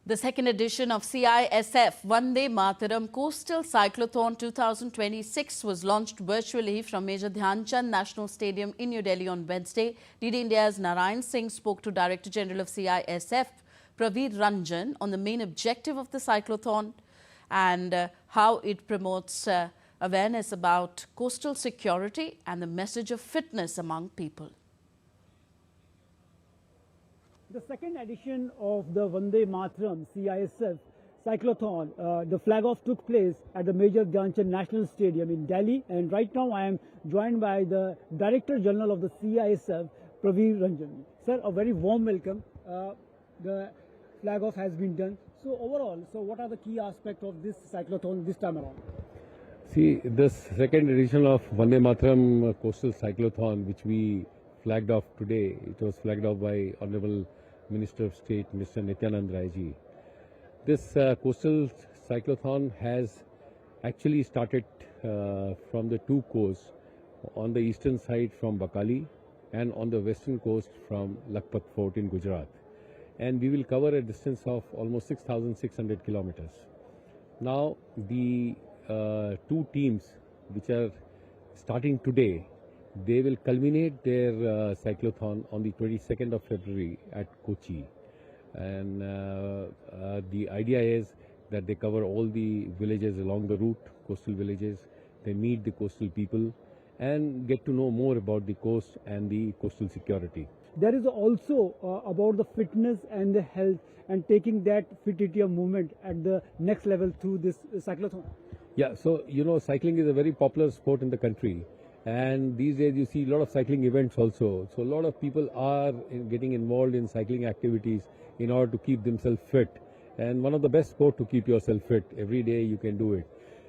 The second edition of CISF Vande Mataram Coastal Cyclothon 2026 was launched virtually from Major Dhyan Chand National Stadium in New Delhi on Wednesday. DD India's Narayan Singh spoke to Director General of CISF, Praveer Ranjan, on the main objective of the cyclothon and how it promotes awareness about coastal security and the message of fitness among people. The second edition of the Vande Mataram CISF Cyclothon, the flag-off took place at the Major Dhyan Chand National Stadium in Delhi, and right now I am joined by the Director General of the CISF, Praveer Ranjan. Sir, a very warm welcome. The flag-off has been done. So overall, what are the key aspects of this cyclothon this time around? See, this second edition of Vande Mataram Coastal Cyclothon, which we flagged off today, it was flagged off by Honorable Minister of State, Mr. Nityanand Rai ji. This coastal cyclothon has actually started from the two coasts, on the eastern side from Bakali and on the western coast from Lakhpat Fort in Gujarat. And we will cover a distance of almost 6,600 kilometers. Now, the two teams which are starting today, they will culminate their cyclothon on the 22nd of February at Kochi. And the idea is that they cover all the villages along the route, coastal villages. They meet the coastal people and get to know more about the coast and the coastal security. There is also about the fitness and the health and taking that Fit India movement at the next level through this cyclothon. Yeah, so you know, cycling is a very popular sport in the country. And these days you see a lot of cycling events also. So a lot of people are getting involved in cycling activities in order to keep themselves fit. And one of the best sports to keep yourself fit, every day you can do it.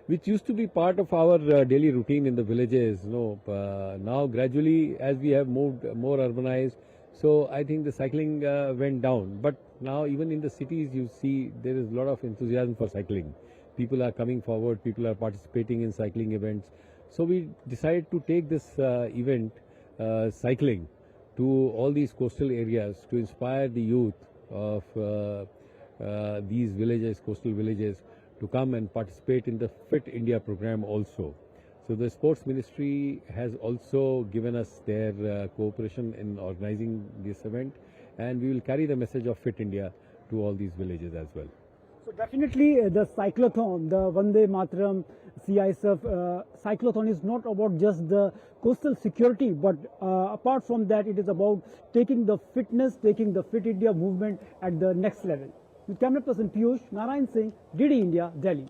Which used to be part of our daily routine in the villages. Now gradually as we have moved more urbanized, so I think the cycling went down. But now even in the cities you see there is a lot of enthusiasm for cycling. People are coming forward, people are participating in cycling events. So we decided to take this event, cycling, to all these coastal areas to inspire the youth of these villages, coastal villages, to come and participate in the Fit India program also. So the Sports Ministry has also given us their cooperation in organizing this event, and we will carry the message of Fit India to all these villages as well. So definitely the cyclothon, the Vande Mataram CISF cyclothon is not about just the coastal security, but apart from that, it is about taking the fitness, taking the Fit India movement at the next level. With camera person Piyush, Narayan Singh, DD India, Delhi.